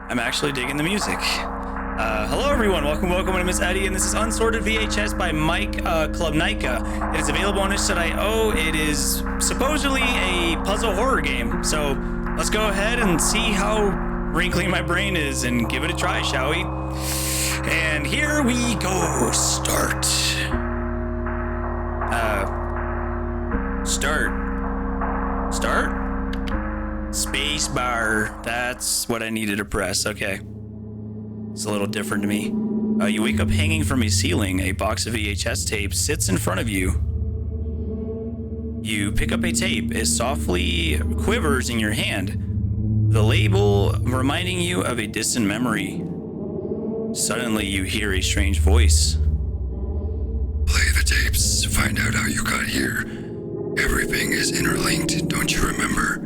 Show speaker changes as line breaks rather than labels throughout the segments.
I'm actually digging the music. Hello everyone, welcome. My name is Eddie, and this is Unsorted VHS by Mike Klubnika. It is available on itch.io. It is supposedly a puzzle horror game, so let's go ahead and see how wrinkly my brain is and give it a try, shall we? And here we go. Start. Start? Space bar. That's what I needed to press. Okay. It's a little different to me. You wake up hanging from a ceiling. A box of VHS tape sits in front of you. You pick up a tape. It softly quivers in your hand. The label reminding you of a distant memory. Suddenly, you hear a strange voice.
Play the tapes. Find out how you got here. Everything is interlinked, don't you remember?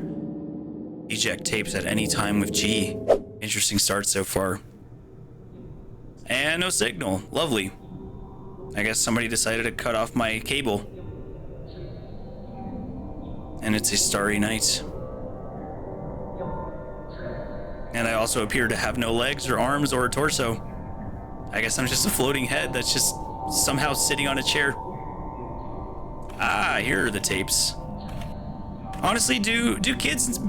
Eject tapes at any time with G. Interesting start so far. And no signal. Lovely. I guess somebody decided to cut off my cable. And it's a starry night. And I also appear to have no legs or arms or a torso. I guess I'm just a floating head that's just somehow sitting on a chair. Ah, here are the tapes. Honestly, do kids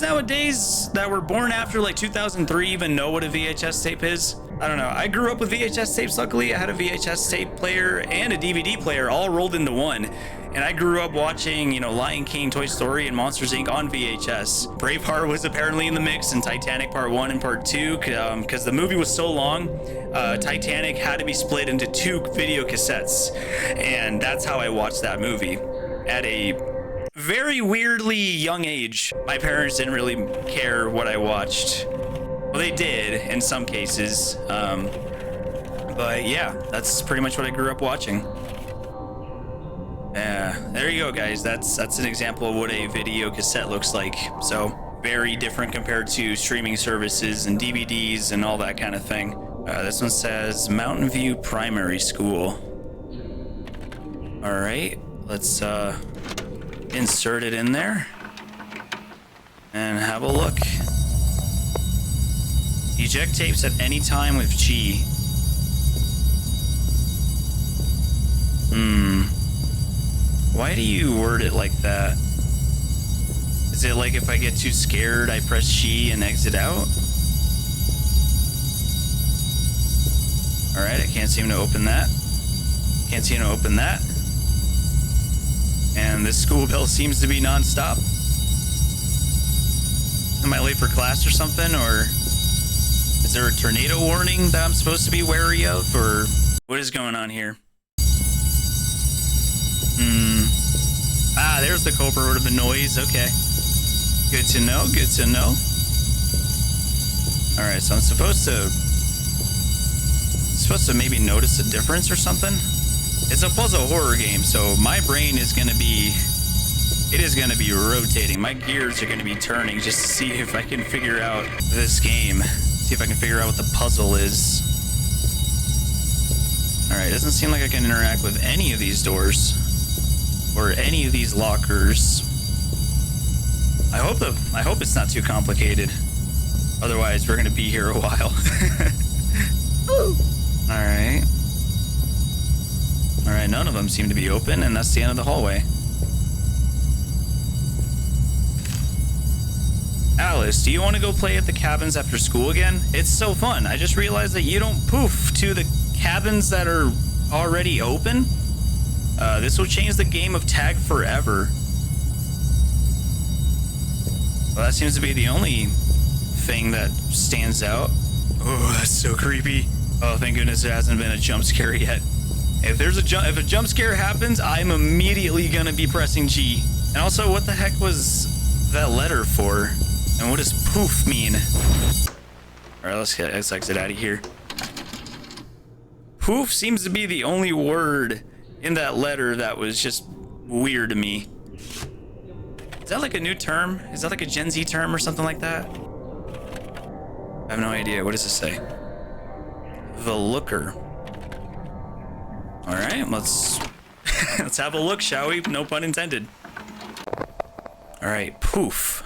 nowadays that were born after like 2003 even know what a VHS tape is? I don't know. I grew up with VHS tapes. Luckily, I had a VHS tape player and a DVD player all rolled into one. And I grew up watching, Lion King, Toy Story, and Monsters, Inc. on VHS. Braveheart was apparently in the mix, and Titanic Part 1 and Part 2, because the movie was so long, Titanic had to be split into 2 video cassettes. And that's how I watched that movie. At a very weirdly young age. My parents didn't really care what I watched. Well, they did in some cases. But yeah, that's pretty much what I grew up watching. There you go, guys. That's an example of what a video cassette looks like. So very different compared to streaming services and DVDs and all that kind of thing. This one says Mountain View Primary School. All right, let's insert it in there and have a look. Eject tapes at any time with G. Why do you word it like that? Is it like if I get too scared, I press G and exit out? Alright, I can't seem to open that. Can't seem to open that. And this school bell seems to be non-stop. Am I late for class or something? Or is there a tornado warning that I'm supposed to be wary of? Or what is going on here? Ah, there's the culprit of the noise. Okay. Good to know. Good to know. All right, so I'm supposed to maybe notice a difference or something. It's a puzzle horror game, so my brain is gonna be rotating. My gears are gonna be turning just to see if I can figure out this game. See if I can figure out what the puzzle is. All right, doesn't seem like I can interact with any of these doors or any of these lockers. I hope it's not too complicated. Otherwise, we're gonna be here a while. All right. All right, none of them seem to be open, and that's the end of the hallway. Alice, do you want to go play at the cabins after school again? It's so fun. I just realized that you don't poof to the cabins that are already open. This will change the game of tag forever. Well, that seems to be the only thing that stands out. Oh, that's so creepy. Oh, thank goodness there hasn't been a jump scare yet. If a jump scare happens, I'm immediately gonna be pressing G. And also, what the heck was that letter for? And what does poof mean? All right, let's exit out of here. Poof seems to be the only word in that letter that was just weird to me. Is that like a new term? Is that like a Gen Z term or something like that? I have no idea. What does it say? The Looker. All right, let's have a look, shall we? No pun intended. All right, poof.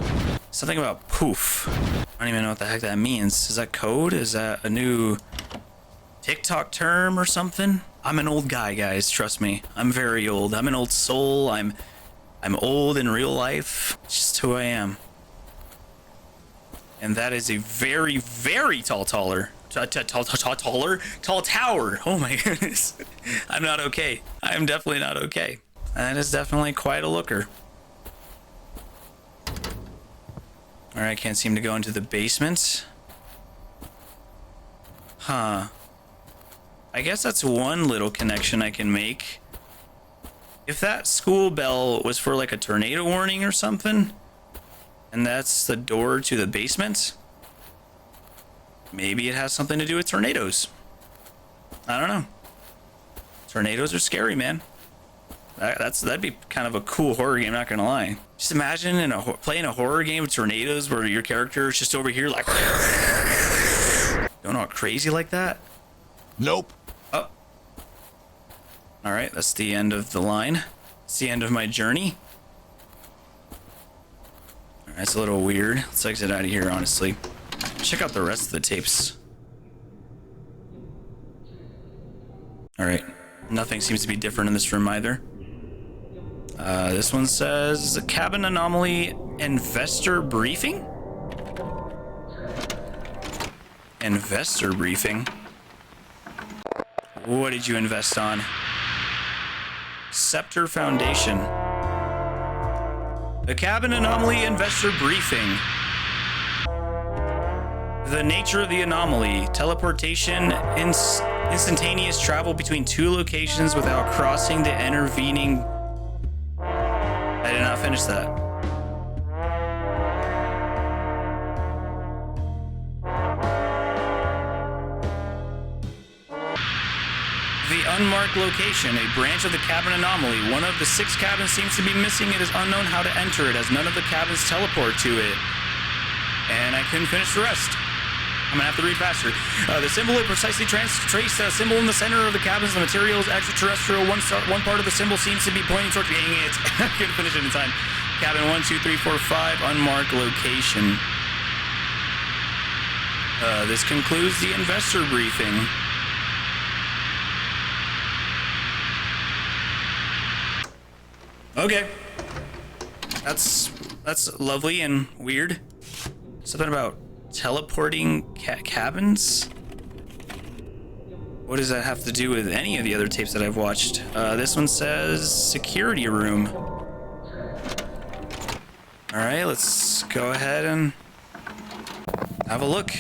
Something about poof. I don't even know what the heck that means. Is that code? Is that a new TikTok term or something? I'm an old guy, guys. Trust me. I'm very old. I'm an old soul. I'm old in real life. It's just who I am. And that is a very, very tall tower. Oh my goodness. I'm not okay. I'm definitely not okay. That is definitely quite a looker. All right, can't seem to go into the basement. Huh. I guess that's one little connection I can make. If that school bell was for like a tornado warning or something, and that's the door to the basement, maybe it has something to do with tornadoes. I don't know. Tornadoes are scary, man. That'd be kind of a cool horror game, not gonna lie. Just imagine playing a horror game with tornadoes where your character is just over here like going all crazy like that.
Nope.
Oh. All right, that's the end of the line. It's the end of my journey. All right, that's a little weird. Let's exit out of here, honestly. Check out the rest of the tapes. All right, nothing seems to be different in this room either. This one says cabin anomaly investor briefing. Investor briefing. What did you invest on? Scepter Foundation. The cabin anomaly investor briefing. The nature of the anomaly. Teleportation, instantaneous travel between two locations without crossing the intervening. I did not finish that. The unmarked location, a branch of the cabin anomaly. One of the 6 cabins seems to be missing. It is unknown how to enter it, as none of the cabins teleport to it. And I couldn't finish the rest. I'm gonna have to read faster. The symbol, a precisely traced symbol in the center of the cabins. The material is extraterrestrial. One part of the symbol seems to be pointing towards me. Dang it. I couldn't finish it in time. Cabin 1, 2, 3, 4, 5, unmarked location. This concludes the investor briefing. Okay. That's lovely and weird. Something about teleporting cabins? What does that have to do with any of the other tapes that I've watched? This one says security room. All right, let's go ahead and have a look.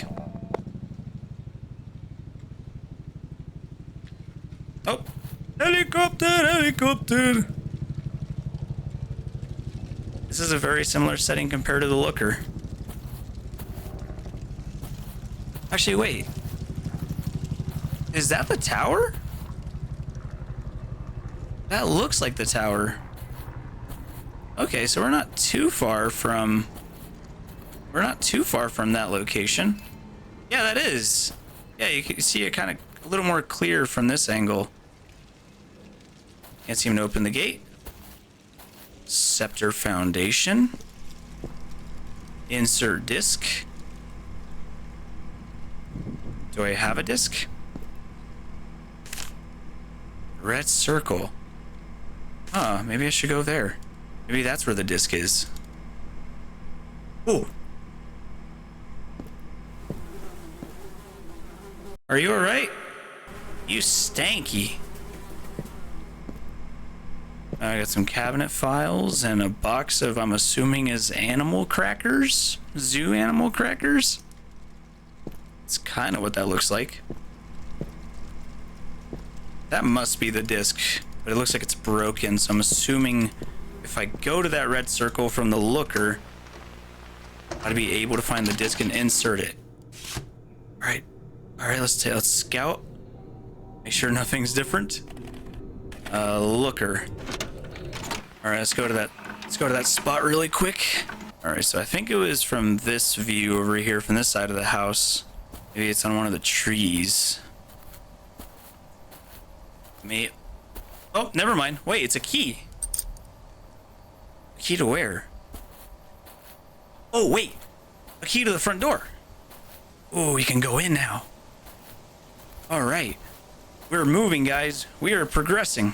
Oh, helicopter, helicopter. This is a very similar setting compared to the looker. Actually, wait. Is that the tower? That looks like the tower. Okay, so we're not too far from that location. Yeah, that is. Yeah, you can see it kind of a little more clear from this angle. Can't seem to open the gate. Scepter Foundation. Insert disc. Do I have a disc? Red circle. Huh, maybe I should go there. Maybe that's where the disc is. Ooh. Are you alright? You stanky. I got some cabinet files and a box of, I'm assuming, is animal crackers? Zoo animal crackers? It's kind of what that looks like. That must be the disc, but it looks like it's broken, so I'm assuming if I go to that red circle from the looker, I'd be able to find the disc and insert it. All right, let's scout. Make sure nothing's different. Looker. All right, let's go to that spot really quick. All right, so I think it was from this view over here, from this side of the house. Maybe it's on one of the trees. Oh, never mind. Wait, it's a key. A key to where? Oh, wait. A key to the front door. Oh, we can go in now. All right. We're moving, guys. We are progressing.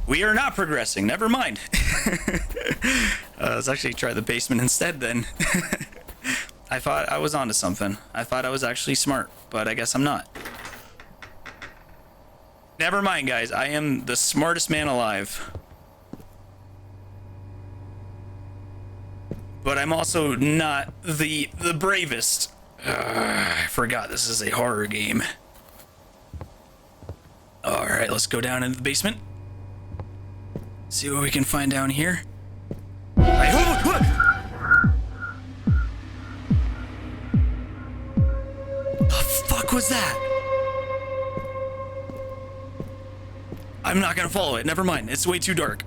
We are not progressing. Never mind. Let's actually try the basement instead then. I thought I was onto something. I thought I was actually smart, but I guess I'm not. Never mind, guys. I am the smartest man alive. But I'm also not the bravest. I forgot this is a horror game. All right, let's go down into the basement. See what we can find down here. What the fuck was that? I'm not gonna follow it. Never mind. It's way too dark.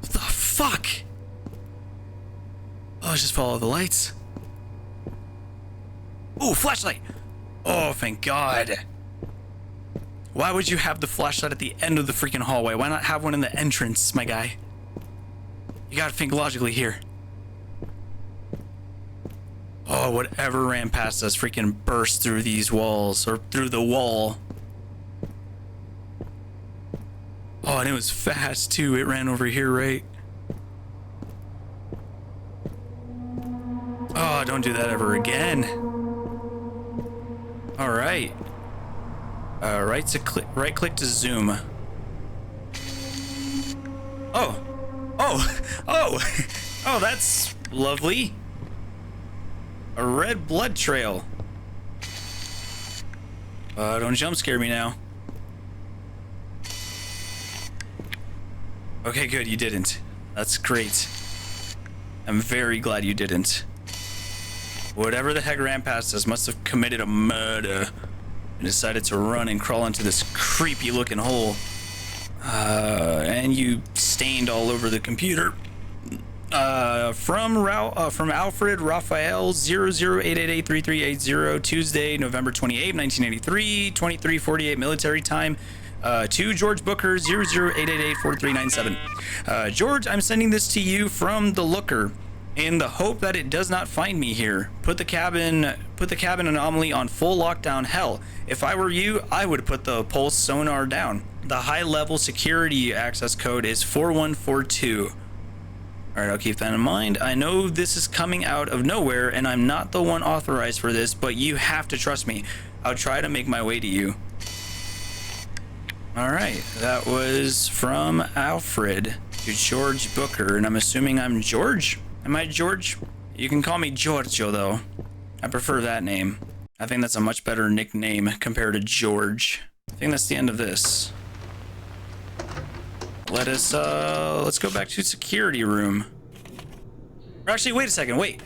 What the fuck? Oh, let's just follow the lights. Oh, flashlight. Oh, thank God. Why would you have the flashlight at the end of the freaking hallway? Why not have one in the entrance, my guy? You gotta think logically here. Oh, whatever ran past us freaking burst through these walls, or through the wall. Oh, and it was fast too. It ran over here, right? Oh, don't do that ever again. All right. Right click to zoom. Oh, that's lovely. A red blood trail. Don't jump scare me now. Okay, good, you didn't. That's great. I'm very glad you didn't. Whatever the heck ran past us must have committed a murder and decided to run and crawl into this creepy looking hole. And you stained all over the computer. From Alfred Raphael 0088883380, Tuesday, November 28, 1983, 23:48 military time. To George Booker 0088884397. George, I'm sending this to you from the Looker in the hope that it does not find me here. Put the cabin anomaly on full lockdown. Hell, if I were you, I would put the pulse sonar down. The high level security access code is 4142. All right, I'll keep that in mind. I know this is coming out of nowhere and I'm not the one authorized for this, but you have to trust me. I'll try to make my way to you. All right, that was from Alfred to George Booker, and I'm assuming I'm George? Am I George? You can call me Giorgio, though. I prefer that name. I think that's a much better nickname compared to George. I think that's the end of this. Let's go back to security room. Or actually, wait a second, wait.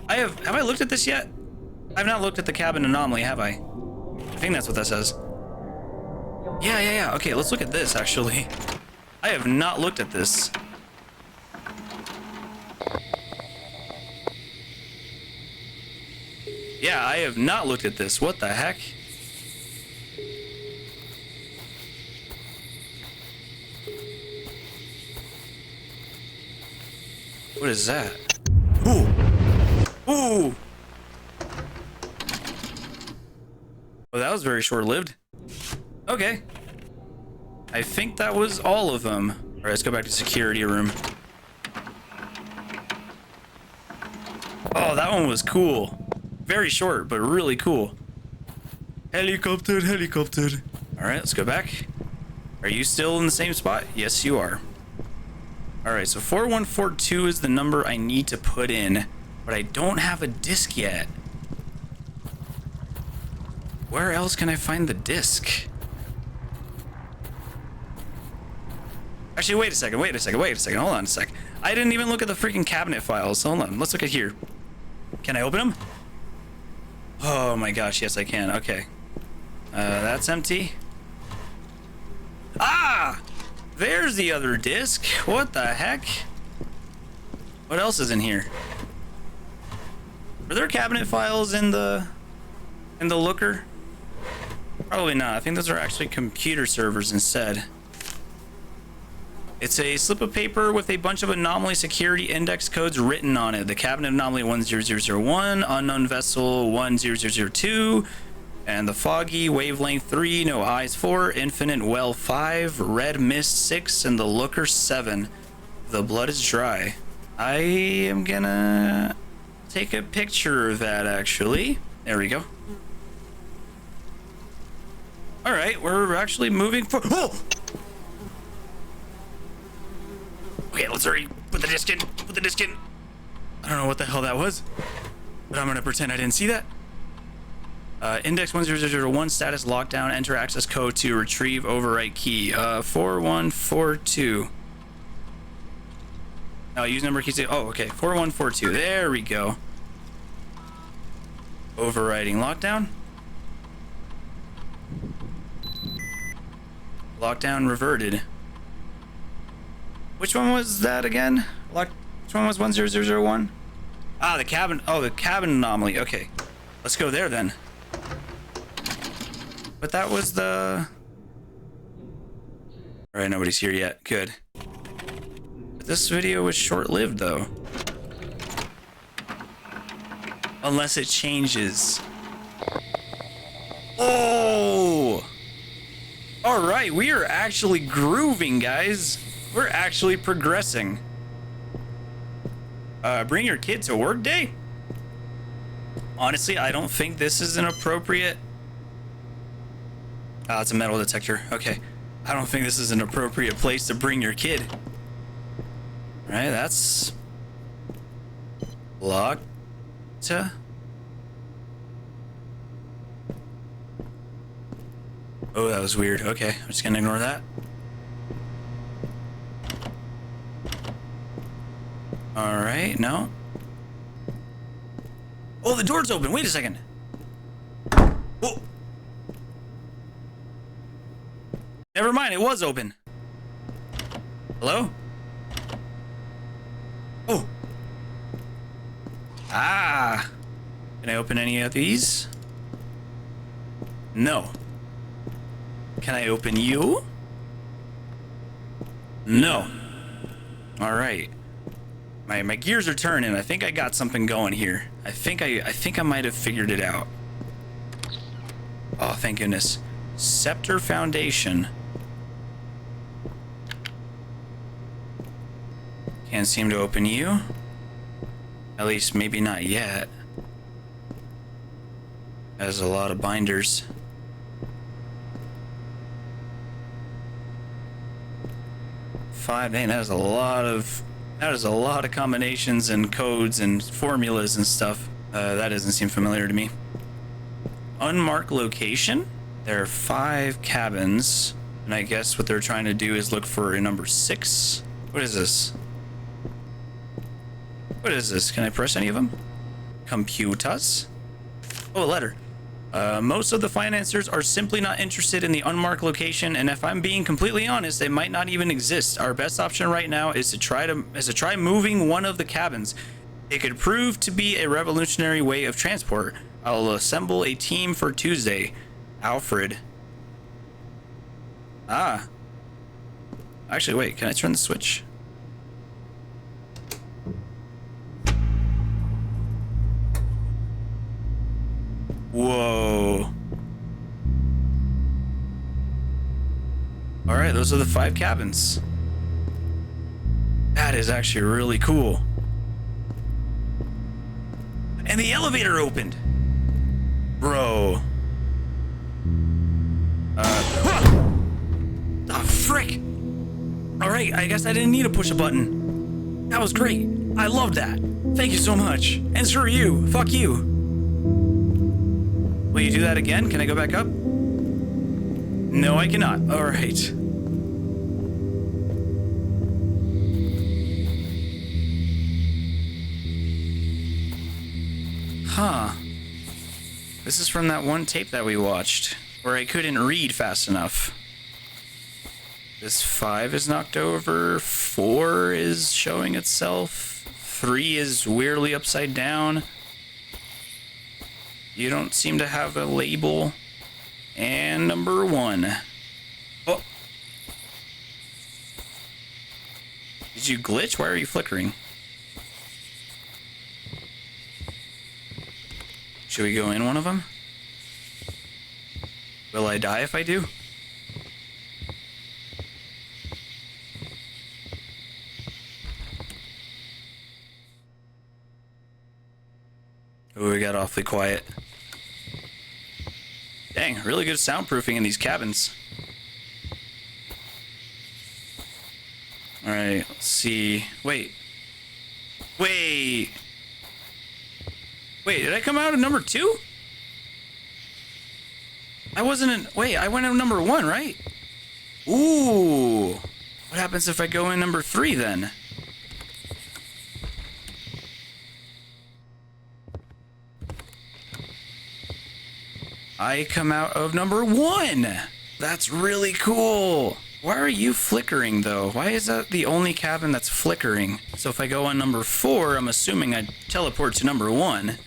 Have I looked at this yet? I've not looked at the cabin anomaly, have I? I think that's what that says. Yeah. Okay, let's look at this, actually. I have not looked at this. Yeah, I have not looked at this. What the heck? What is that? Ooh! Ooh! Well, that was very short-lived. Okay. I think that was all of them. All right, let's go back to security room. Oh, that one was cool. Very short, but really cool. Helicopter. All right, let's go back. Are you still in the same spot? Yes, you are. All right, so 4142 is the number I need to put in, but I don't have a disc yet. Where else can I find the disc? Actually, wait a second. Hold on a sec. I didn't even look at the freaking cabinet files. Hold on, let's look at here. Can I open them? Oh my gosh, yes I can. Okay. That's empty. Ah! There's the other disc. What the heck? What else is in here? Were there cabinet files in the Looker? Probably not. I think those are actually computer servers instead. It's a slip of paper with a bunch of anomaly security index codes written on it. The cabin anomaly 10001, unknown vessel 10002, and the foggy wavelength 3, no eyes 4, infinite well 5, red mist 6, and the looker 7. The blood is dry. I am gonna take a picture of that, actually. There we go. All right, we're actually moving forward. Whoa! Okay, let's hurry. Put the disc in. Put the disc in. I don't know what the hell that was, but I'm gonna pretend I didn't see that. Index 10001, status lockdown, enter access code to retrieve overwrite key. 4142. Oh, use number key. Oh, okay. 4142. There we go. Overriding lockdown. Lockdown reverted. Which one was that again? Which one was 10001? Ah, the cabin. Oh, the cabin anomaly. Okay. Let's go there then. But that was the... Alright, nobody's here yet. Good. But this video was short-lived, though. Unless it changes. Oh! Alright, we are actually grooving, guys. We're actually progressing. Bring your kid to work day? Honestly, I don't think this is an appropriate... Ah, it's a metal detector. Okay. I don't think this is an appropriate place to bring your kid. Alright, that's... locked. Oh, that was weird. Okay, I'm just gonna ignore that. Alright, no. Oh, the door's open. Wait a second. Oh. Never mind, it was open. Hello? Oh. Ah. Can I open any of these? No. Can I open you? No. All right. My gears are turning. I think I got something going here. I think I might have figured it out. Oh, thank goodness. Scepter Foundation. Can't seem to open you. At least maybe not yet. Has a lot of binders. Five, man, that is a lot of combinations and codes and formulas and stuff. That doesn't seem familiar to me. Unmarked location. There are 5 cabins, and I guess what they're trying to do is look for a number 6. What is this? What is this? Can I press any of them? Computers. Oh, a letter. Most of the financiers are simply not interested in the unmarked location, and if I'm being completely honest, they might not even exist. Our best option right now is to try moving one of the cabins. It could prove to be a revolutionary way of transport. I'll assemble a team for Tuesday. Alfred. Ah. Actually, wait, can I turn the switch? Whoa. All right, those are the 5 cabins. That is actually really cool. And the elevator opened. Bro. Oh, frick. All right, I guess I didn't need to push a button. That was great. I loved that. Thank you so much. And screw you. Fuck you. Will you do that again? Can I go back up? No, I cannot. All right. Huh. This is from that one tape that we watched, where I couldn't read fast enough. This 5 is knocked over, 4 is showing itself, 3 is weirdly upside down. You don't seem to have a label. And number 1. Oh. Did you glitch? Why are you flickering? Should we go in one of them? Will I die if I do? Oh, we got awfully quiet. Dang, really good soundproofing in these cabins. Alright, let's see. Wait, did I come out of number 2? I wasn't in... Wait, I went in number 1, right? Ooh. What happens if I go in number 3 then? I come out of number 1. That's really cool. Why are you flickering though? Why is that the only cabin that's flickering? So if I go on number 4, I'm assuming I teleport to number 1.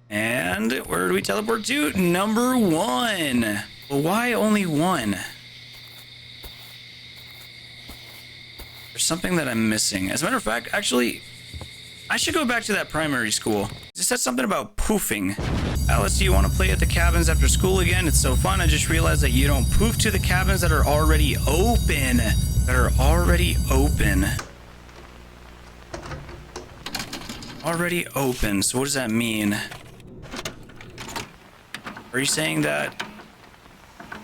And where do we teleport to? Number 1. Well, why only 1? There's something that I'm missing. As a matter of fact, actually, I should go back to that primary school. It said something about poofing. Alice, do you want to play at the cabins after school again? It's so fun. I just realized that you don't poof to the cabins that are already open. Already open. So what does that mean? Are you saying that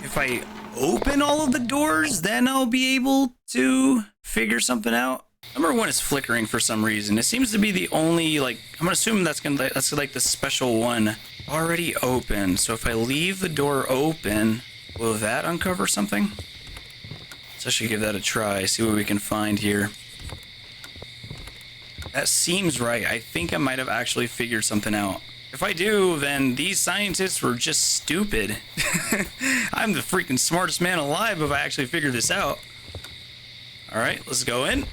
if I open all of the doors, then I'll be able to figure something out? Number 1 is flickering for some reason. It seems to be the only, like, I'm gonna assume that's like the special one. Already open. So if I leave the door open, will that uncover something? So I should give that a try, see what we can find here. That seems right. I think I might have actually figured something out. If I do, then these scientists were just stupid. I'm the freaking smartest man alive if I actually figure this out. All right, let's go in.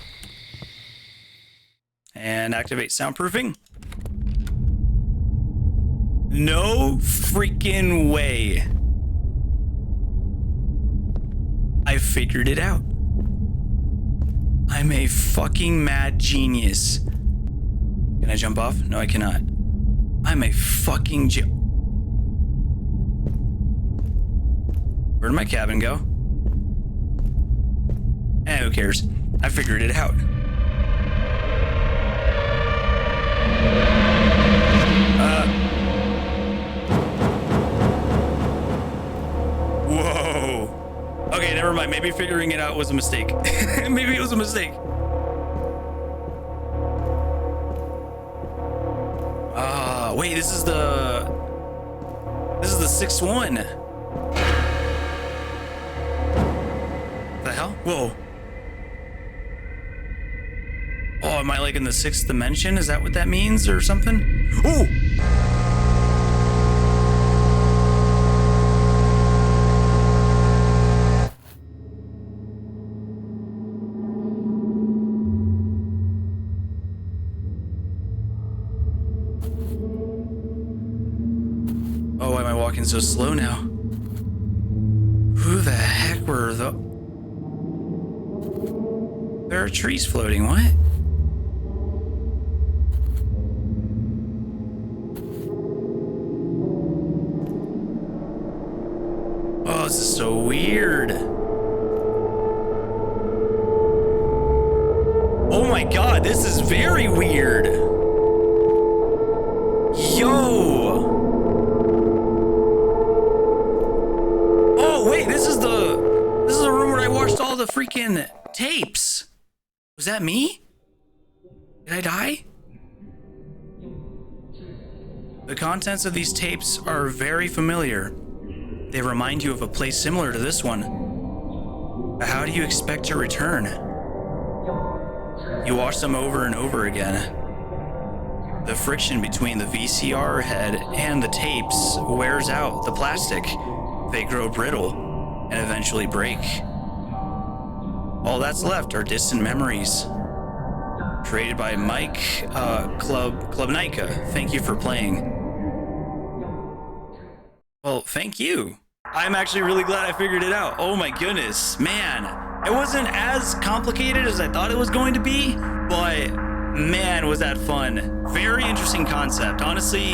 And activate soundproofing. No freaking way. I figured it out. I'm a fucking mad genius. Can I jump off? No, I cannot. I'm a fucking Where'd my cabin go? Eh, who cares? I figured it out. Whoa. Okay, never mind. Maybe figuring it out was a mistake. Maybe it was a mistake. Wait, this is the 6th one. The hell? Whoa. Oh, am I like in the 6th dimension? Is that what that means or something? Oh! Oh, why am I walking so slow now? Who the heck were the... There are trees floating, what? Oh, this is so weird. Oh my god, this is very weird. Yo! Oh wait, this is the room where I watched all the freaking tapes. Was that me? Did I die? The contents of these tapes are very familiar. They remind you of a place similar to this one. But how do you expect to return? You watch them over and over again. The friction between the VCR head and the tapes wears out the plastic. They grow brittle and eventually break. All that's left are distant memories. Created by Mike Klubnika. Thank you for playing. Well, thank you. I'm actually really glad I figured it out. Oh my goodness, man. It wasn't as complicated as I thought it was going to be, but man, was that fun. Very interesting concept. Honestly,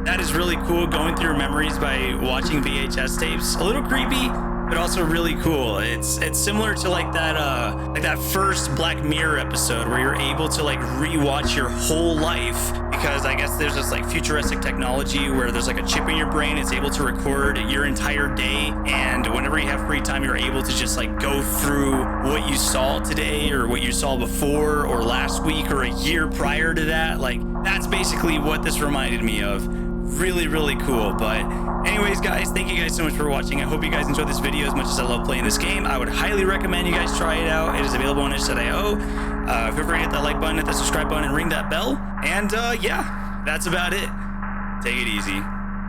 that is really cool, going through your memories by watching VHS tapes. A little creepy, but also really cool. It's similar to like that first Black Mirror episode where you're able to like rewatch your whole life, because I guess there's this like futuristic technology where there's like a chip in your brain. It's able to record your entire day, and whenever you have free time, you're able to just like go through what you saw today or what you saw before or last week or a year prior to that. Like, that's basically what this reminded me of. Really, really cool. But anyways, guys, thank you guys so much for watching. I hope you guys enjoyed this video as much as I love playing this game. I would highly recommend you guys try it out. It is available on itch.io. Feel free to hit that like button, hit that subscribe button, and ring that bell. And yeah, that's about it. Take it easy.